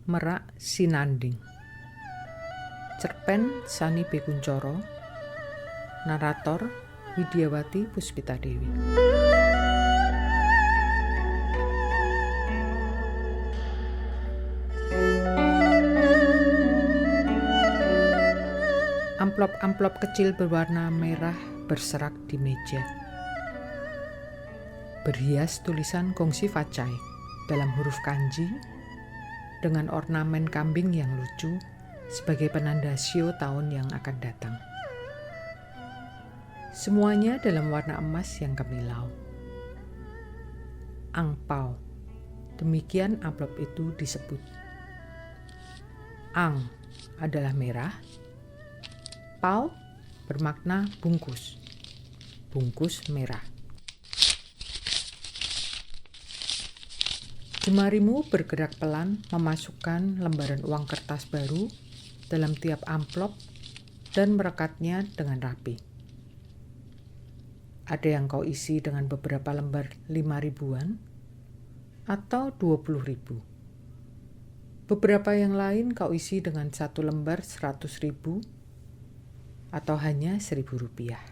Merak Sinanding. Cerpen Sani B. Kuncoro. Narator Widyawati Puspita Dewi. Amplop-amplop kecil berwarna merah berserak di meja. Berhias tulisan Gongsi Facai dalam huruf kanji dengan ornamen kambing yang lucu sebagai penanda shio tahun yang akan datang. Semuanya dalam warna emas yang kemilau. Angpao, demikian amplop itu disebut. Ang adalah merah, pao bermakna bungkus, bungkus merah. Jemarimu bergerak pelan memasukkan lembaran uang kertas baru dalam tiap amplop dan merekatnya dengan rapi. Ada yang kau isi dengan beberapa lembar 5.000-an atau 20.000. Beberapa yang lain kau isi dengan satu lembar 100.000 atau hanya Rp1.000.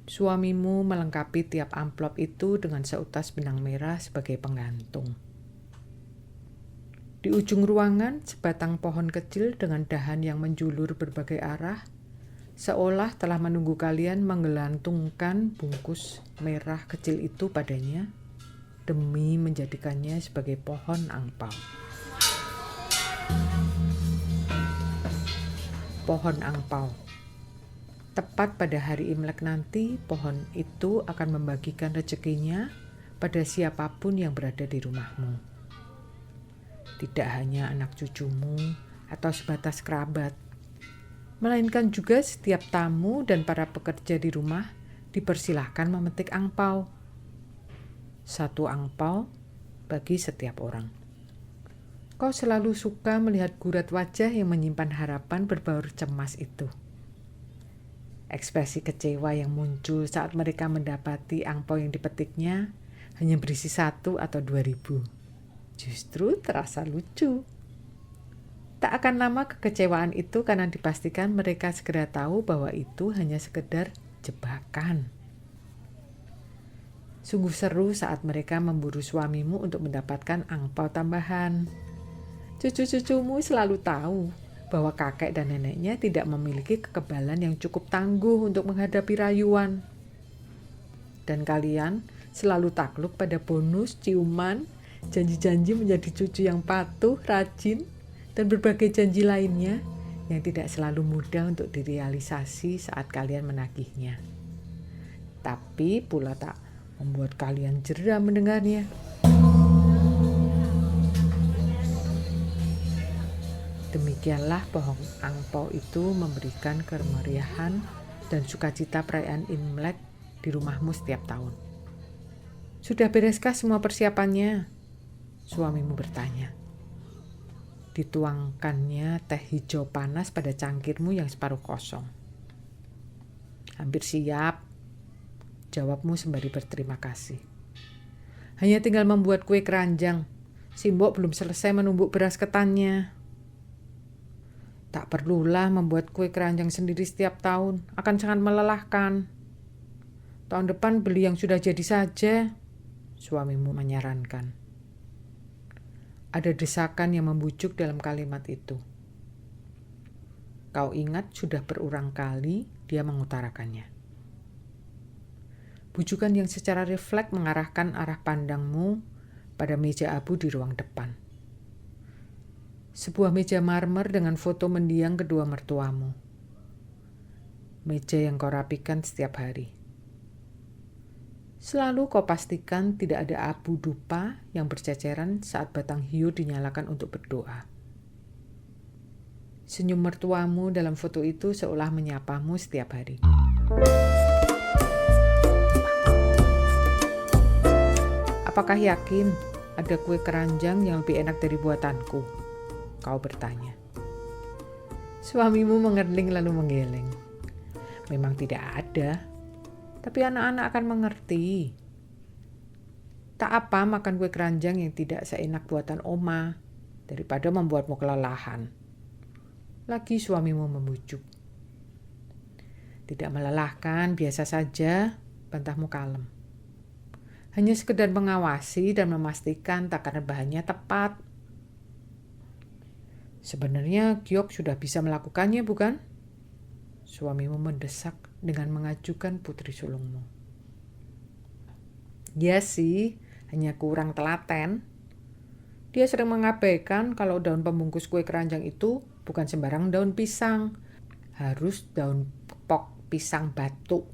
Suamimu melengkapi tiap amplop itu dengan seutas benang merah sebagai penggantung. Di ujung ruangan, sebatang pohon kecil dengan dahan yang menjulur berbagai arah, seolah telah menunggu kalian menggelantungkan bungkus merah kecil itu padanya, demi menjadikannya sebagai pohon angpao. Pohon angpao. Tepat pada hari Imlek nanti, pohon itu akan membagikan rezekinya pada siapapun yang berada di rumahmu. Tidak hanya anak cucumu atau sebatas kerabat, melainkan juga setiap tamu dan para pekerja di rumah dipersilahkan memetik angpao. Satu angpao bagi setiap orang. Kau selalu suka melihat gurat wajah yang menyimpan harapan berbaur cemas itu. Ekspresi kecewa yang muncul saat mereka mendapati angpao yang dipetiknya hanya berisi 1 atau 2.000. Justru terasa lucu. Tak akan lama kekecewaan itu karena dipastikan mereka segera tahu bahwa itu hanya sekedar jebakan. Sungguh seru saat mereka memburu suamimu untuk mendapatkan angpao tambahan. Cucu-cucumu selalu tahu bahwa kakek dan neneknya tidak memiliki kekebalan yang cukup tangguh untuk menghadapi rayuan. Dan kalian selalu takluk pada bonus, ciuman, janji-janji menjadi cucu yang patuh, rajin, dan berbagai janji lainnya yang tidak selalu mudah untuk direalisasi saat kalian menagihnya. Tapi pula tak membuat kalian jera mendengarnya. Demikianlah pohon angpao itu memberikan kemeriahan dan sukacita perayaan Imlek di rumahmu setiap tahun. Sudah bereskah semua persiapannya? Suamimu bertanya. Dituangkannya teh hijau panas pada cangkirmu yang separuh kosong. Hampir siap, jawabmu sembari berterima kasih. Hanya tinggal membuat kue keranjang. Simbok belum selesai menumbuk beras ketannya. Tak perlulah membuat kue keranjang sendiri setiap tahun, akan sangat melelahkan. Tahun depan beli yang sudah jadi saja, suamimu menyarankan. Ada desakan yang membujuk dalam kalimat itu. Kau ingat sudah berulang kali dia mengutarakannya. Bujukan yang secara refleks mengarahkan arah pandangmu pada meja abu di ruang depan. Sebuah meja marmer dengan foto mendiang kedua mertuamu. Meja yang kau rapikan setiap hari. Selalu kau pastikan tidak ada abu dupa yang berceceran saat batang hiu dinyalakan untuk berdoa. Senyum mertuamu dalam foto itu seolah menyapamu setiap hari. Apakah yakin ada kue keranjang yang lebih enak dari buatanku? Kau bertanya. Suamimu mengerling lalu menggeleng. Memang tidak ada, tapi anak-anak akan mengerti. Tak apa makan kue keranjang yang tidak seenak buatan Oma, daripada membuatmu kelelahan. Lagi suamimu membujuk. Tidak melelahkan, biasa saja, bantahmu kalem. Hanya sekedar mengawasi dan memastikan takaran bahannya tepat. Sebenarnya Giok sudah bisa melakukannya, bukan? Suamimu mendesak dengan mengajukan putri sulungmu. Ya sih, hanya kurang telaten. Dia sering mengabaikan kalau daun pembungkus kue keranjang itu bukan sembarang daun pisang, harus daun pok pisang batu.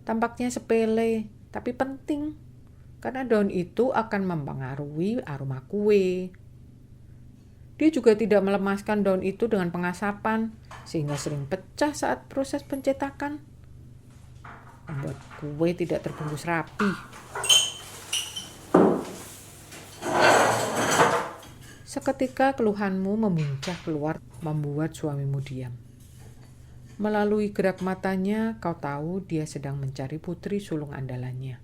Tampaknya sepele, tapi penting, karena daun itu akan mempengaruhi aroma kue. Dia juga tidak melemaskan daun itu dengan pengasapan, sehingga sering pecah saat proses pencetakan. Membuat kue tidak terbungkus rapi. Seketika keluhanmu memuncah keluar, membuat suamimu diam. Melalui gerak matanya, kau tahu dia sedang mencari putri sulung andalannya,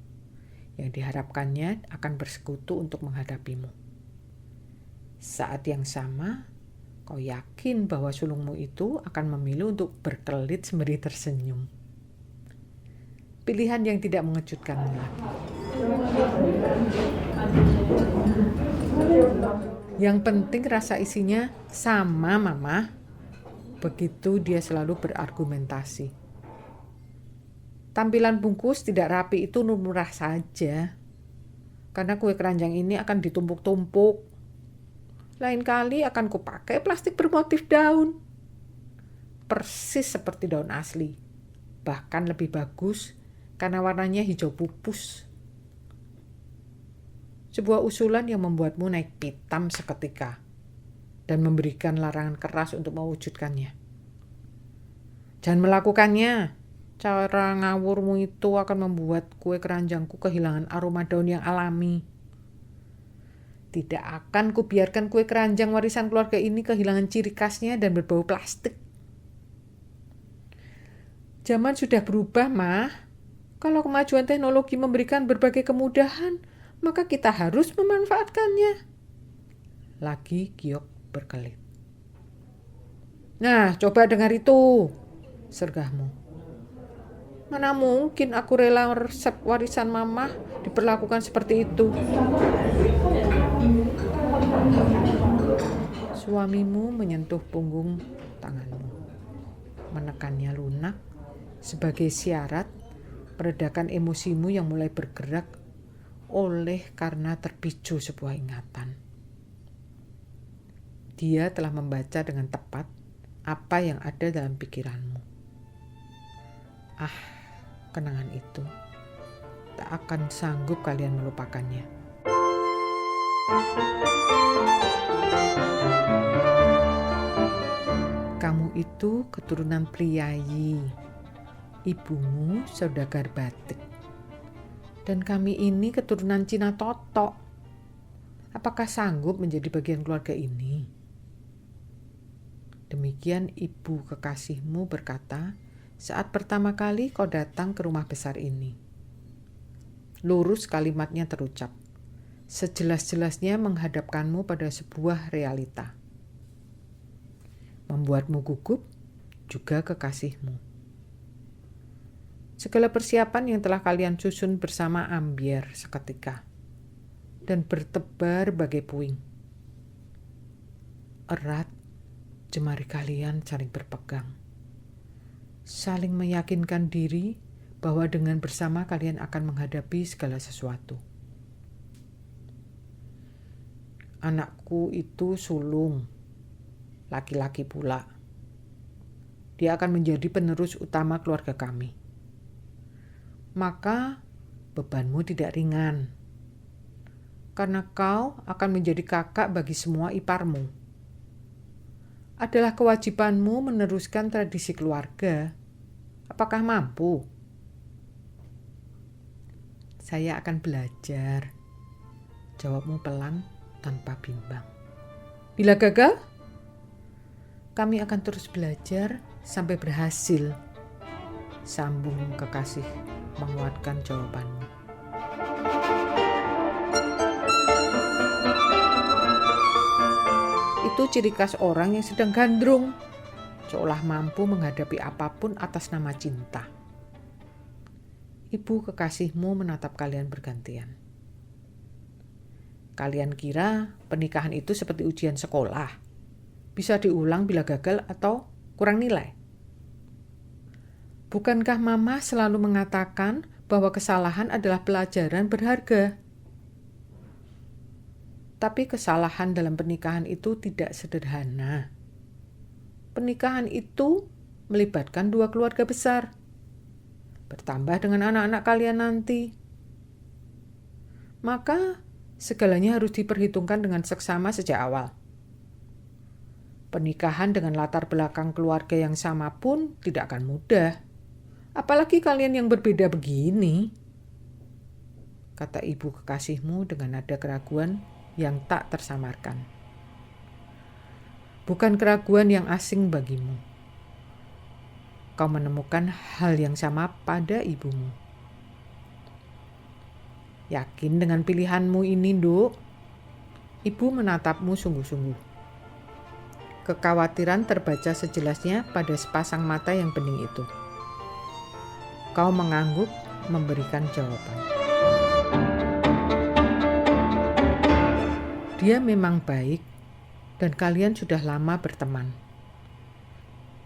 yang diharapkannya akan bersekutu untuk menghadapimu. Saat yang sama, kau yakin bahwa sulungmu itu akan memilih untuk berkelit sembari tersenyum. Pilihan yang tidak mengejutkanmu lagi. Yang penting rasa isinya sama, Mama. Begitu dia selalu berargumentasi. Tampilan bungkus tidak rapi itu murah saja. Karena kue keranjang ini akan ditumpuk-tumpuk. Lain kali akan kupakai plastik bermotif daun. Persis seperti daun asli. Bahkan lebih bagus karena warnanya hijau pupus. Sebuah usulan yang membuatmu naik pitam seketika dan memberikan larangan keras untuk mewujudkannya. Jangan melakukannya. Cara ngawurmu itu akan membuat kue keranjangku kehilangan aroma daun yang alami. Tidak akan kubiarkan kue keranjang warisan keluarga ini kehilangan ciri khasnya dan berbau plastik. Zaman sudah berubah, Mah. Kalau kemajuan teknologi memberikan berbagai kemudahan, maka kita harus memanfaatkannya. Lagi Giok berkelit. Nah, coba dengar itu, sergahmu. Mana mungkin aku rela resep warisan Mama diperlakukan seperti itu. Suamimu menyentuh punggung tanganmu, menekannya lunak sebagai syarat meredakan emosimu yang mulai bergerak oleh karena terpicu sebuah ingatan. Dia telah membaca dengan tepat apa yang ada dalam pikiranmu. Kenangan itu tak akan sanggup kalian melupakannya. Kamu itu keturunan priayi, ibumu saudagar batik, dan kami ini keturunan Cina Totok. Apakah sanggup menjadi bagian keluarga ini? Demikian ibu kekasihmu berkata saat pertama kali kau datang ke rumah besar ini. Lurus kalimatnya terucap, sejelas-jelasnya menghadapkanmu pada sebuah realita. Membuatmu gugup, juga kekasihmu. Segala persiapan yang telah kalian susun bersama ambiar seketika, dan bertebar bagai puing. Erat, jemari kalian saling berpegang. Saling meyakinkan diri bahwa dengan bersama kalian akan menghadapi segala sesuatu. Anakku itu sulung, laki-laki pula. Dia akan menjadi penerus utama keluarga kami. Maka bebanmu tidak ringan, karena kau akan menjadi kakak bagi semua iparmu. Adalah kewajibanmu meneruskan tradisi keluarga. Apakah mampu? Saya akan belajar. Jawabmu pelan tanpa bimbang. Bila gagal, kami akan terus belajar sampai berhasil. Sambung kekasih menguatkan jawabanmu. itu ciri khas orang yang sedang gandrung, seolah mampu menghadapi apapun atas nama cinta. Ibu kekasihmu menatap kalian bergantian. Kalian kira pernikahan itu seperti ujian sekolah, bisa diulang bila gagal atau kurang nilai? Bukankah Mama selalu mengatakan bahwa kesalahan adalah pelajaran berharga? Tapi kesalahan dalam pernikahan itu tidak sederhana. Pernikahan itu melibatkan 2 keluarga besar, bertambah dengan anak-anak kalian nanti. Maka segalanya harus diperhitungkan dengan seksama sejak awal. Pernikahan dengan latar belakang keluarga yang sama pun tidak akan mudah. Apalagi kalian yang berbeda begini, kata ibu kekasihmu dengan nada keraguan yang tak tersamarkan. Bukan keraguan yang asing bagimu. Kau menemukan hal yang sama pada ibumu. Yakin dengan pilihanmu ini, Nduk? Ibu menatapmu sungguh-sungguh. Kekhawatiran terbaca sejelasnya pada sepasang mata yang bening itu. Kau mengangguk memberikan jawaban. Dia memang baik dan kalian sudah lama berteman.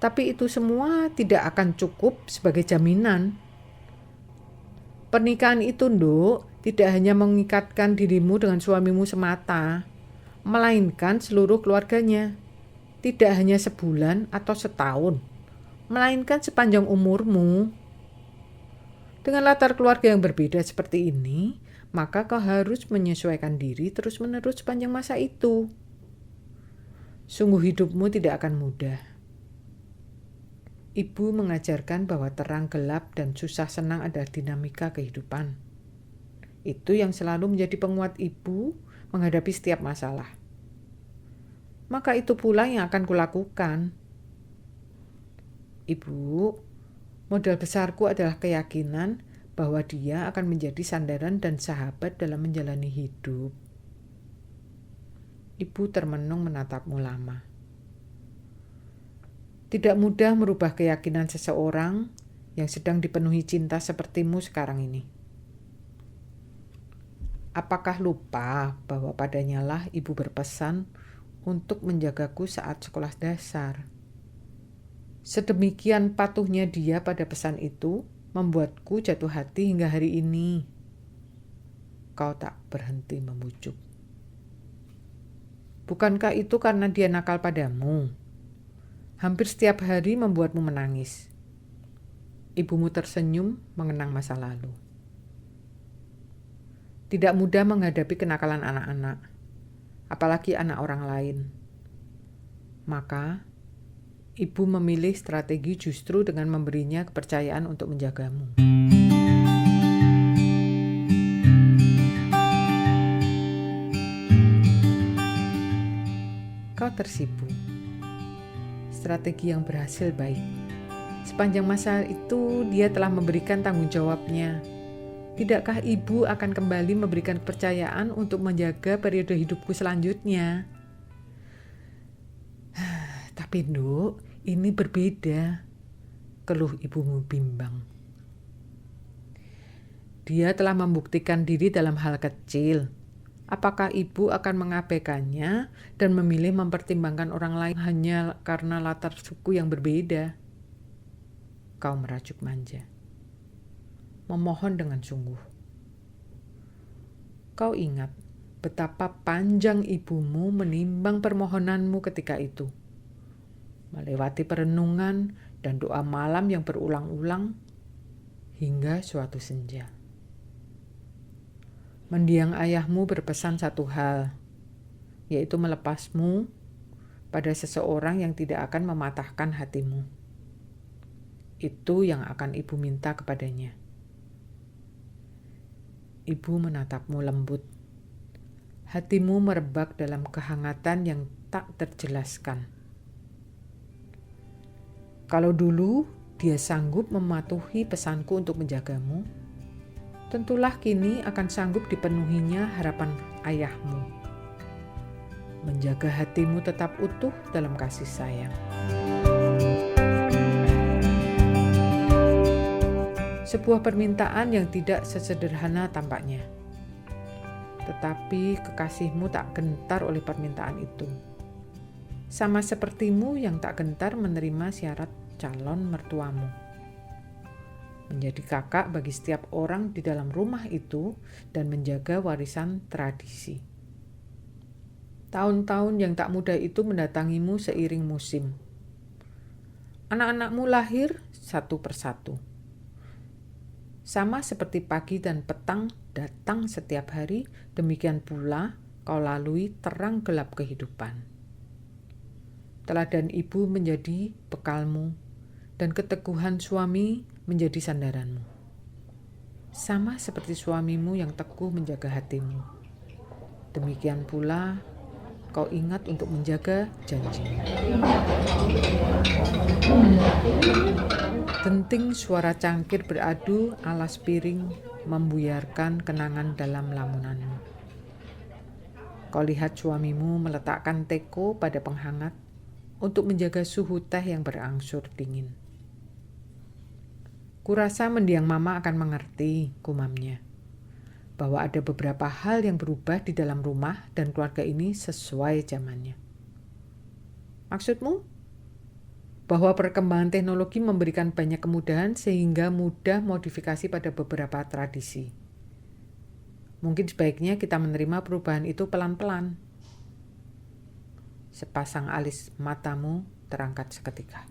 Tapi itu semua tidak akan cukup sebagai jaminan. Pernikahan itu, Nduk, tidak hanya mengikatkan dirimu dengan suamimu semata, melainkan seluruh keluarganya. Tidak hanya sebulan atau setahun, melainkan sepanjang umurmu. Dengan latar keluarga yang berbeda seperti ini, maka kau harus menyesuaikan diri terus-menerus sepanjang masa itu. Sungguh hidupmu tidak akan mudah. Ibu mengajarkan bahwa terang gelap dan susah senang adalah dinamika kehidupan. Itu yang selalu menjadi penguat ibu menghadapi setiap masalah. Maka itu pula yang akan kulakukan. Ibu, modal besarku adalah keyakinan bahwa dia akan menjadi sandaran dan sahabat dalam menjalani hidup. Ibu termenung menatapmu lama. Tidak mudah merubah keyakinan seseorang yang sedang dipenuhi cinta sepertimu sekarang ini. Apakah lupa bahwa padanya lah ibu berpesan untuk menjagaku saat sekolah dasar? Sedemikian patuhnya dia pada pesan itu, membuatku jatuh hati hingga hari ini. Kau tak berhenti membujuk. Bukankah itu karena dia nakal padamu? Hampir setiap hari membuatmu menangis. Ibumu tersenyum mengenang masa lalu. Tidak mudah menghadapi kenakalan anak-anak, apalagi anak orang lain. Maka, ibu memilih strategi justru dengan memberinya kepercayaan untuk menjagamu. Kau tersipu. Strategi yang berhasil baik. Sepanjang masa itu dia telah memberikan tanggung jawabnya. Tidakkah ibu akan kembali memberikan kepercayaan untuk menjaga periode hidupku selanjutnya? Tapi Nduk, ini berbeda, keluh ibumu bimbang. Dia telah membuktikan diri dalam hal kecil. Apakah ibu akan mengabaikannya dan memilih mempertimbangkan orang lain hanya karena latar suku yang berbeda? Kau merajuk manja. Memohon dengan sungguh. Kau ingat betapa panjang ibumu menimbang permohonanmu ketika itu. Melewati perenungan dan doa malam yang berulang-ulang hingga suatu senja. Mendiang ayahmu berpesan satu hal, yaitu melepasmu pada seseorang yang tidak akan mematahkan hatimu. Itu yang akan ibu minta kepadanya. Ibu menatapmu lembut. Hatimu merebak dalam kehangatan yang tak terjelaskan. Kalau dulu dia sanggup mematuhi pesanku untuk menjagamu, tentulah kini akan sanggup dipenuhinya harapan ayahmu. menjaga hatimu tetap utuh dalam kasih sayang. Sebuah permintaan yang tidak sesederhana tampaknya, tetapi kekasihmu tak gentar oleh permintaan itu. Sama sepertimu yang tak gentar menerima syarat calon mertuamu. Menjadi kakak bagi setiap orang di dalam rumah itu dan menjaga warisan tradisi. Tahun-tahun yang tak mudah itu mendatangimu seiring musim. Anak-anakmu lahir satu persatu. Sama seperti pagi dan petang datang setiap hari, demikian pula kau lalui terang gelap kehidupan. Teladan ibu menjadi bekalmu, dan keteguhan suami menjadi sandaranmu. Sama seperti suamimu yang teguh menjaga hatimu. Demikian pula kau ingat untuk menjaga janjimu. Denting suara cangkir beradu alas piring membuyarkan kenangan dalam lamunanmu. Kau lihat suamimu meletakkan teko pada penghangat untuk menjaga suhu teh yang berangsur dingin. Kurasa mendiang mama akan mengerti, gumamnya, bahwa ada beberapa hal yang berubah di dalam rumah dan keluarga ini sesuai zamannya. Maksudmu? Bahwa perkembangan teknologi memberikan banyak kemudahan sehingga mudah modifikasi pada beberapa tradisi. Mungkin sebaiknya kita menerima perubahan itu pelan-pelan. Sepasang alis matamu terangkat seketika.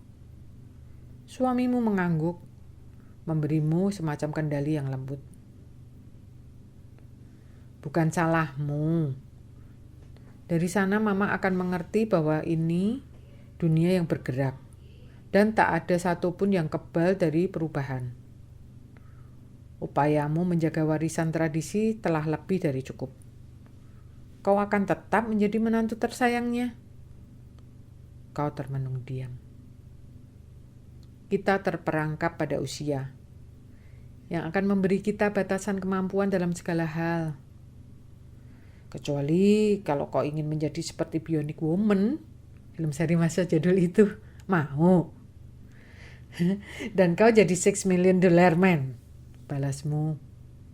Suamimu mengangguk, memberimu semacam kendali yang lembut. Bukan salahmu. Dari sana mama akan mengerti bahwa ini dunia yang bergerak. Dan tak ada satupun yang kebal dari perubahan. Upayamu menjaga warisan tradisi telah lebih dari cukup. Kau akan tetap menjadi menantu tersayangnya. Kau termenung diam. Kita terperangkap pada usia yang akan memberi kita batasan kemampuan dalam segala hal. Kecuali kalau kau ingin menjadi seperti Bionic Woman, film seri masa jadul itu, mau. Dan kau jadi $6 Million Man, balasmu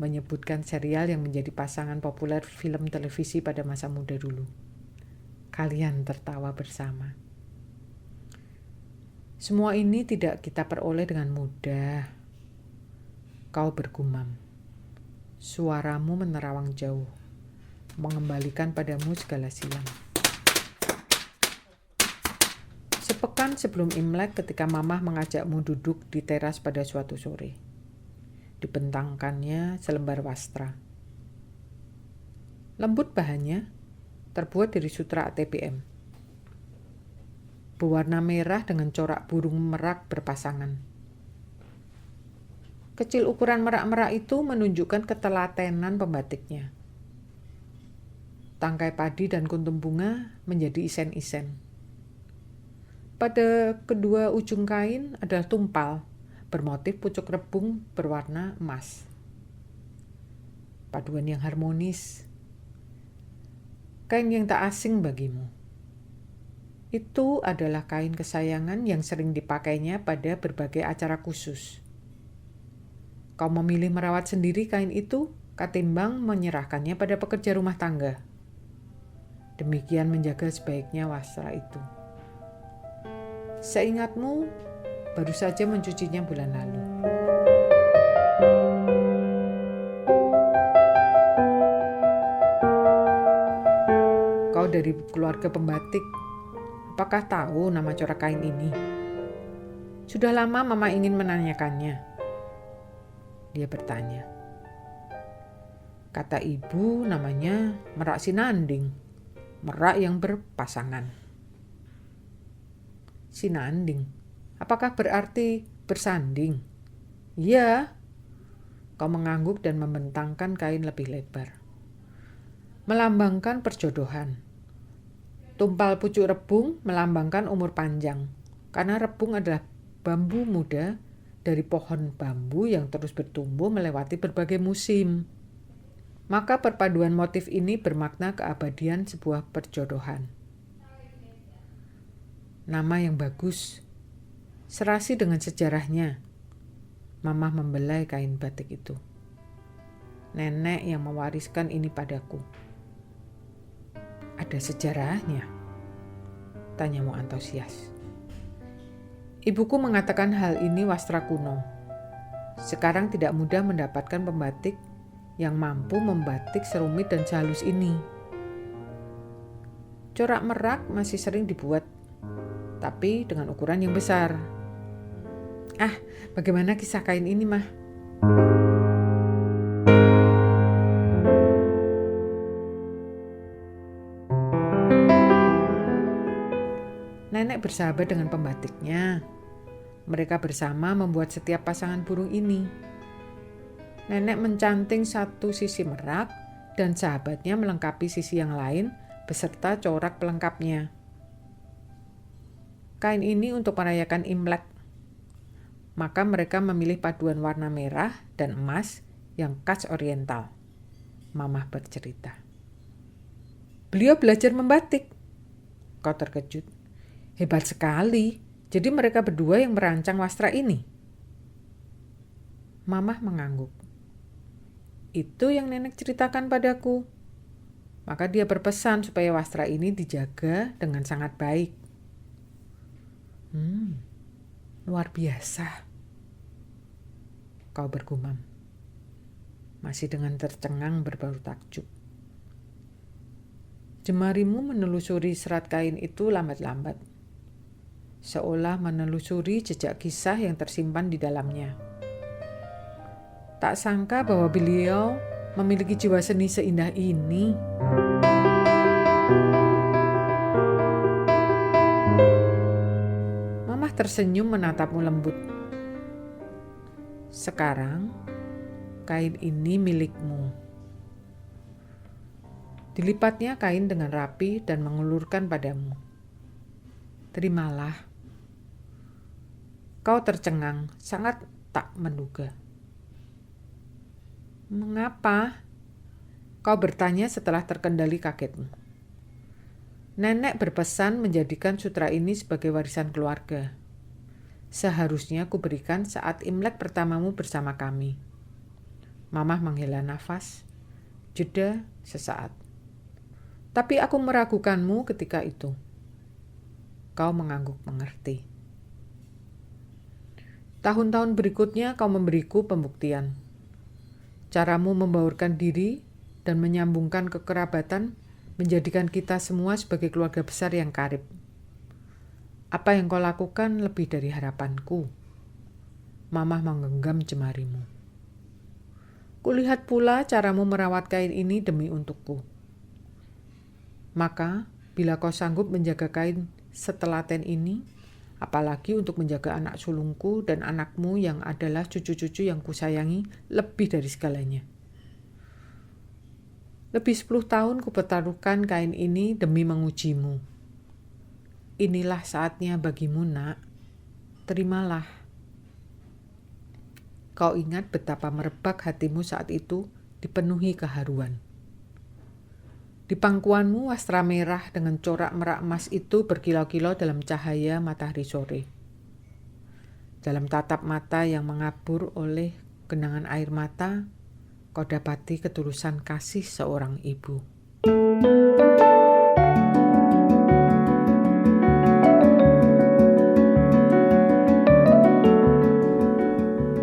menyebutkan serial yang menjadi pasangan populer film televisi pada masa muda dulu. Kalian tertawa bersama. Semua ini tidak kita peroleh dengan mudah. Kau bergumam. Suaramu menerawang jauh, mengembalikan padamu segala silam. Sepekan sebelum Imlek ketika mamah mengajakmu duduk di teras pada suatu sore. Dibentangkannya selembar wastra. Lembut bahannya, terbuat dari sutra ATBM. Berwarna merah dengan corak burung merak berpasangan. Kecil ukuran merak-merak itu menunjukkan ketelatenan pembatiknya. Tangkai padi dan kuntum bunga menjadi isen-isen. Pada kedua ujung kain adalah tumpal bermotif pucuk rebung berwarna emas. Paduan yang harmonis. Kain yang tak asing bagimu. Itu adalah kain kesayangan yang sering dipakainya pada berbagai acara khusus. Kau memilih merawat sendiri kain itu ketimbang menyerahkannya pada pekerja rumah tangga. Demikian menjaga sebaiknya wastra itu. Seingatmu, baru saja mencucinya bulan lalu. Kau dari keluarga pembatik, apakah tahu nama corak kain ini? Sudah lama mama ingin menanyakannya. Dia bertanya. Kata ibu namanya merak sinanding, merak yang berpasangan. Sinanding, apakah berarti bersanding? Iya. Kau mengangguk dan membentangkan kain lebih lebar. Melambangkan perjodohan. Tumpal pucuk rebung melambangkan umur panjang, karena rebung adalah bambu muda dari pohon bambu yang terus bertumbuh melewati berbagai musim. Maka perpaduan motif ini bermakna keabadian sebuah perjodohan. Nama yang bagus, serasi dengan sejarahnya. Mamah membelai kain batik itu. Nenek yang mewariskan ini padaku. Ada sejarahnya? Tanyamu antusias. Ibuku mengatakan hal ini wastra kuno. Sekarang tidak mudah mendapatkan pembatik yang mampu membatik serumit dan sehalus ini. Corak merak masih sering dibuat, tapi dengan ukuran yang besar. Bagaimana kisah kain ini, Mah? Nenek bersahabat dengan pembatiknya. Mereka bersama membuat setiap pasangan burung ini. Nenek mencanting satu sisi merak dan sahabatnya melengkapi sisi yang lain beserta corak pelengkapnya. Kain ini untuk merayakan Imlek. Maka mereka memilih paduan warna merah dan emas yang khas oriental. Mamah bercerita. Beliau belajar membatik. Kau terkejut. Hebat sekali. Jadi mereka berdua yang merancang wastra ini. Mamah mengangguk. Itu yang nenek ceritakan padaku. Maka dia berpesan supaya wastra ini dijaga dengan sangat baik. Luar biasa. Kau bergumam. Masih dengan tercengang berbau takjub. Jemarimu menelusuri serat kain itu lambat-lambat. Seolah menelusuri jejak kisah yang tersimpan di dalamnya. Tak sangka bahwa beliau memiliki jiwa seni seindah ini. Mamah tersenyum menatapmu lembut. Sekarang, kain ini milikmu. Dilipatnya kain dengan rapi dan mengulurkan padamu. Terimalah. Kau tercengang, sangat tak menduga. Mengapa? Kau bertanya setelah terkendali kagetmu. Nenek berpesan menjadikan sutra ini sebagai warisan keluarga. Seharusnya ku berikan saat Imlek pertamamu bersama kami. Mamah menghela nafas, jeda sesaat. Tapi aku meragukanmu ketika itu. Kau mengangguk mengerti. Tahun-tahun berikutnya kau memberiku pembuktian. Caramu membaurkan diri dan menyambungkan kekerabatan menjadikan kita semua sebagai keluarga besar yang karib. Apa yang kau lakukan lebih dari harapanku. Mamah menggenggam jemarimu. Kulihat pula caramu merawat kain ini demi untukku. Maka, bila kau sanggup menjaga kain setelaten ini, apalagi untuk menjaga anak sulungku dan anakmu yang adalah cucu-cucu yang kusayangi lebih dari segalanya. Lebih 10 tahun kupertaruhkan kain ini demi mengujimu. Inilah saatnya bagimu, nak. Terimalah. Kau ingat betapa merebak hatimu saat itu dipenuhi keharuan. Di pangkuanmu wastra merah dengan corak merak emas itu berkilau-kilau dalam cahaya matahari sore. Dalam tatap mata yang mengabur oleh genangan air mata, kau dapati ketulusan kasih seorang ibu.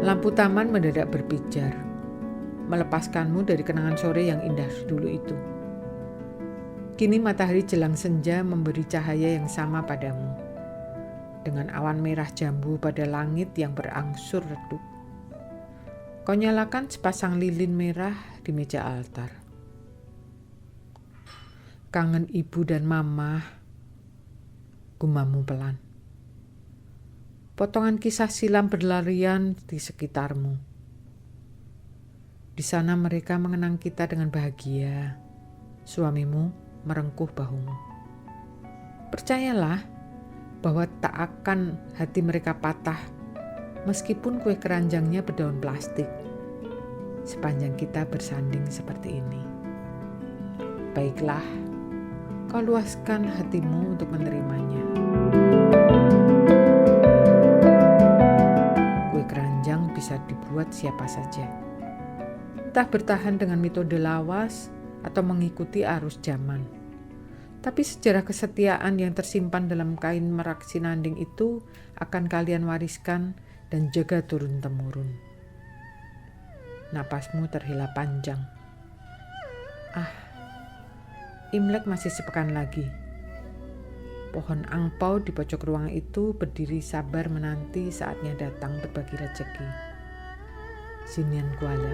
Lampu taman mendadak berpijar, melepaskanmu dari kenangan sore yang indah dulu itu. Kini matahari jelang senja memberi cahaya yang sama padamu. Dengan awan merah jambu pada langit yang berangsur redup. Kau nyalakan sepasang lilin merah di meja altar. Kangen ibu dan mama, gumammu pelan. Potongan kisah silam berlarian di sekitarmu. Di sana mereka mengenang kita dengan bahagia. Suamimu merengkuh bahumu. Percayalah bahwa tak akan hati mereka patah meskipun kue keranjangnya berdaun plastik. sepanjang kita bersanding seperti ini. Baiklah, kau luaskan hatimu untuk menerimanya. Kue keranjang bisa dibuat siapa saja. Entah bertahan dengan metode lawas atau mengikuti arus zaman. Tapi sejarah kesetiaan yang tersimpan dalam kain merak sinanding itu akan kalian wariskan dan jaga turun-temurun. Napasmu terhela panjang. Imlek masih sepekan lagi. Pohon angpau di pojok ruang itu berdiri sabar menanti saatnya datang berbagi rezeki. Sinian Kuala.